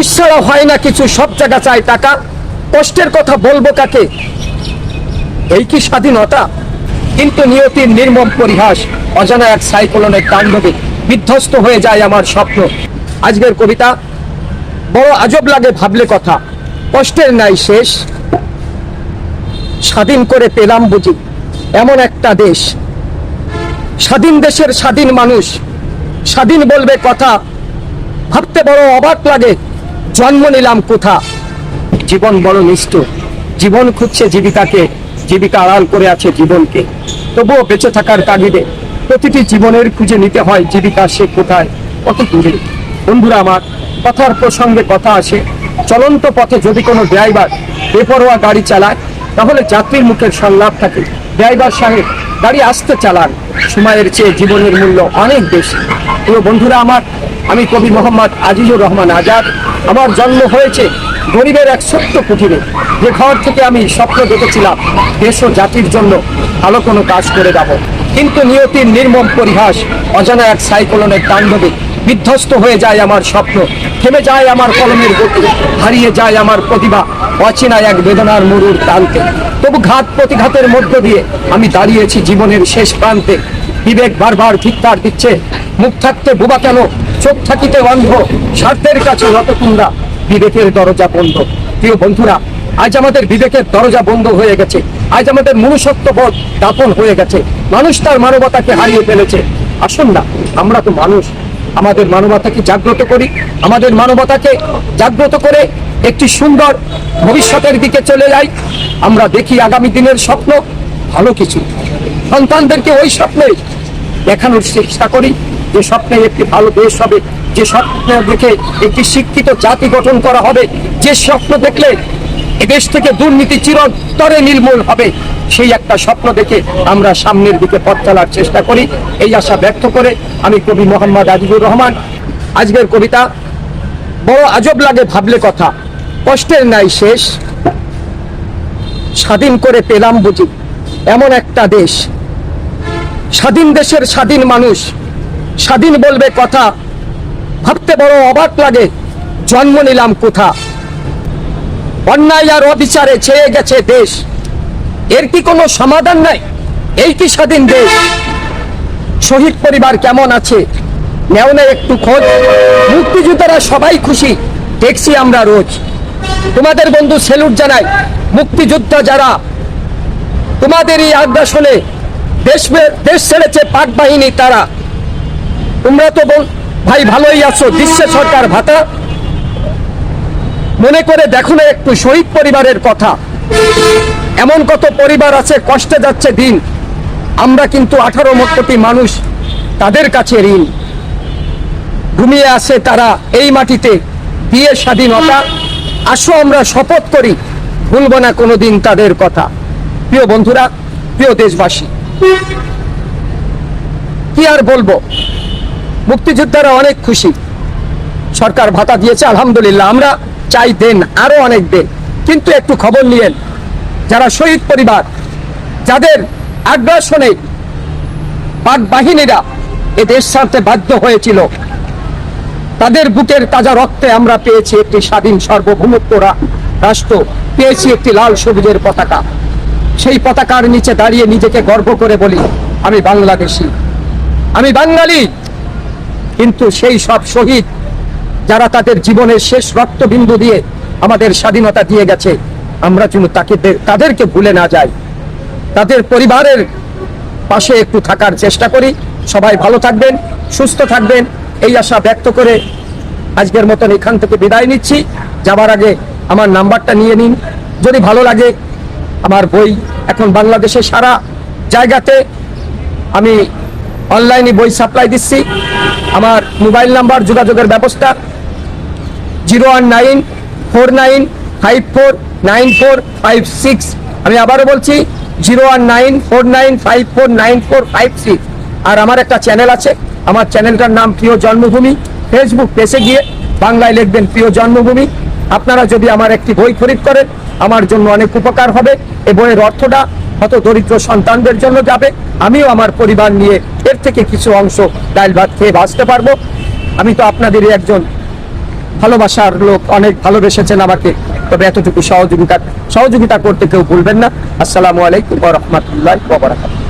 ঘুষ ছাড়া হয় না কিছু, সব জায়গা চাই টাকা, কষ্টের কথা বলবো কাকে, এই কি স্বাধীনতা? কিন্তু নিয়তির নির্মম পরিহাস, অজানা এক সাইক্লোনের তাণ্ডবে বিধ্বস্ত হয়ে যায় আমার স্বপ্ন। আজকের কবিতা বড় আজব লাগে ভাবলে কথা, কষ্টের নাই শেষ, স্বাধীন করে পেলাম বুঝি এমন একটা দেশ। স্বাধীন দেশের স্বাধীন মানুষ, স্বাধীন বলবে কথা, ভাবতে বড় অবাক লাগে জন্ম নিলাম কোথা। জীবন বড় নিষ্ঠুর, জীবন খুঁজছে জীবিকাকে, জীবিকা আড়াল করে আছে জীবনকে। তবুও বেঁচে থাকার তাগিদে প্রতিটি জীবনের খুঁজে নিতে হয় জীবিকা সে কোথায়, কত দূরে। বন্ধুরা আমার, কথার প্রসঙ্গে কথা আসে, চলন্ত পথে যদি কোনো ড্রাইভার বেপরোয়া গাড়ি চালায় তাহলে যাত্রীর মুখের সংলাপ থাকে, ড্রাইভার সাহেব গাড়ি আস্তে চালান, সময়ের চেয়ে জীবনের মূল্য অনেক বেশি। প্রিয় বন্ধুরা আমার, আমি কবি মোহাম্মদ আজিজুর রহমান আজাদ। আমার জন্ম হয়েছে গরিবের এক ছোট্ট কুঠিরে, যে ঘর থেকে আমি স্বপ্ন দেখেছিলাম দেশ ও জাতির জন্য ভালো কোনো কাজ করে যাব। কিন্তু নিয়তির নির্মম পরিহাস, অজানা এক সাইক্লোনের তাণ্ডবে বিধ্বস্ত হয়ে যায় আমার স্বপ্ন, থেমে যায় আমার কলমের গতি, হারিয়ে যায় আমার প্রতিভা অচেনা এক বেদনার মরুর প্রান্তে। তবু ঘাত প্রতিঘাতের মধ্য দিয়ে আমি দাঁড়িয়েছি জীবনের শেষ প্রান্তে। বিবেক বারবার ধিক্কার দিচ্ছে, মুখ থাকতে বোবা কেন, চোখ থাকিতে অন্ধ, স্বার্থের কাছে রতকুন্দা, বিবেকের দরজা বন্ধ। প্রিয় বন্ধুরা, আজ আমাদের বিবেকের দরজা বন্ধ হয়ে গেছে, আজ আমাদের মনুষ্যত্ব বোধ দাপন হয়ে গেছে, মানুষ তার মানবতাকে হারিয়ে ফেলেছে। আসুন না, আমরা তো মানুষ, আমাদের মানবতাকে জাগ্রত করি, আমাদের মানবতাকে জাগ্রত করে একটি সুন্দর ভবিষ্যতের দিকে চলে যাই। আমরা দেখি আগামী দিনের স্বপ্ন, ভালো কিছু, সন্তানদেরকে ওই স্বপ্নে দেখানোর চেষ্টা করি যে স্বপ্নে একটি ভালো দেশ হবে, যে স্বপ্ন দেখে একটি শিক্ষিত জাতি গঠন করা হবে, যে স্বপ্ন দেখলে এদেশ থেকে দুর্নীতি চিরতরে নির্মূল হবে, সেই একটা স্বপ্ন দেখে আমরা সামনের দিকে পথ চলার চেষ্টা করি। এই আশা ব্যক্ত করে আমি কবি মোহাম্মদ আজিজুর রহমান। আজকের কবিতা বড় আজব লাগে ভাবলে কথা, কষ্টের নাই শেষ, স্বাধীন করে পেলাম বুঝি এমন একটা দেশ। স্বাধীন দেশের স্বাধীন মানুষ, স্বাধীন বলবে কথা, ভাবতে বড় অবাক লাগে জন্ম নিলাম কোথা। অন্যায় আর অবিচারে ছেয়ে গেছে দেশ, এর কি কোনো সমাধান নাই? এই কি স্বাধীন দেশ? শহীদ পরিবার কেমন আছে নেও না একটু খোঁজ, মুক্তিযোদ্ধারা সবাই খুশি দেখছি আমরা রোজ। তোমাদের বন্ধু সেলুট জানাই, মুক্তিযোদ্ধা যারা, তোমাদেরই আগ্রাসনে দেশ ছেড়েছে পাক বাহিনী তারা। তোমরা তো ভাই ভালোই আছো, দিচ্ছে সরকার ভাতা, মনে করে দেখো না একটু শহীদ পরিবারের কথা। এমন কত পরিবার আছে কষ্টে যাচ্ছে দিন, আমরা কিন্তু 18 কোটি মানুষ তাদের কাছে ঋণ। ঘুমিয়ে আছে তারা এই মাটিতে দিয়ে স্বাধীনতা, আসো আমরা শপথ করি ভুলব না কোনোদিন তাদের কথা। প্রিয় বন্ধুরা, প্রিয় দেশবাসী, কি আর বলবো, মুক্তিযোদ্ধারা অনেক খুশি, সরকার ভাতা দিয়েছে আলহামদুলিল্লাহ, আমরা চাই দেন, আরো অনেক দেন। কিন্তু একটু খবর নিয়েন, যারা শহীদ পরিবার, যাদের আগ্রাসনে পাক বাহিনীরা এ দেশ ছাড়তে বাধ্য হয়েছিল, তাদের বুকের তাজা রক্তে আমরা পেয়েছি একটি স্বাধীন সার্বভৌমত্ব রাষ্ট্র, পেয়েছি একটি লাল সবুজের পতাকা। সেই পতাকার নিচে দাঁড়িয়ে নিজেকে গর্ব করে বলি আমি বাংলাদেশী, আমি বাঙালি। কিন্তু সেই সব শহীদ যারা তাদের জীবনের শেষ রক্তবিন্দু দিয়ে আমাদের স্বাধীনতা দিয়ে গেছে, আমরা যেন তাদেরকে ভুলে না যাই, তাদের পরিবারের পাশে একটু থাকার চেষ্টা করি। সবাই ভালো থাকবেন, সুস্থ থাকবেন, এই আশা ব্যক্ত করে আজকের মতন এখান থেকে বিদায় নিচ্ছি। যাবার আগে আমার নাম্বারটা নিয়ে নিন, যদি ভালো লাগে আমার বই এখন বাংলাদেশের সারা জায়গাতে আমি অনলাইনে বই সাপ্লাই দিচ্ছি। আমার মোবাইল নাম্বার যোগাযোগের ব্যবস্থা 01949549496। আমি আবারও বলছি 01949549456। আর আমার একটা চ্যানেল আছে, আমার চ্যানেলটার নাম প্রিয় জন্মভূমি। ফেসবুক পেজে গিয়ে বাংলায় লিখবেন প্রিয় জন্মভূমি। আপনারা যদি আমার একটি বই খরিদ করেন আমার জন্য অনেক উপকার হবে। এই বইয়ের অর্থটা হয়তো দরিদ্র সন্তানদের জন্য যাবে, আমিও আমার পরিবার নিয়ে এর থেকে কিছু অংশ ডাল ভাত খেয়ে বাঁচতে পারবো। আমি তো আপনাদেরই একজন ভালোবাসার লোক, অনেক ভালোবেসেছেন আমাকে, তবে এতটুকু সহযোগিতা করতে কেউ ভুলবেন না। আসসালামু আলাইকুম ওয়া রাহমাতুল্লাহি ওয়া বারাকাতুহু।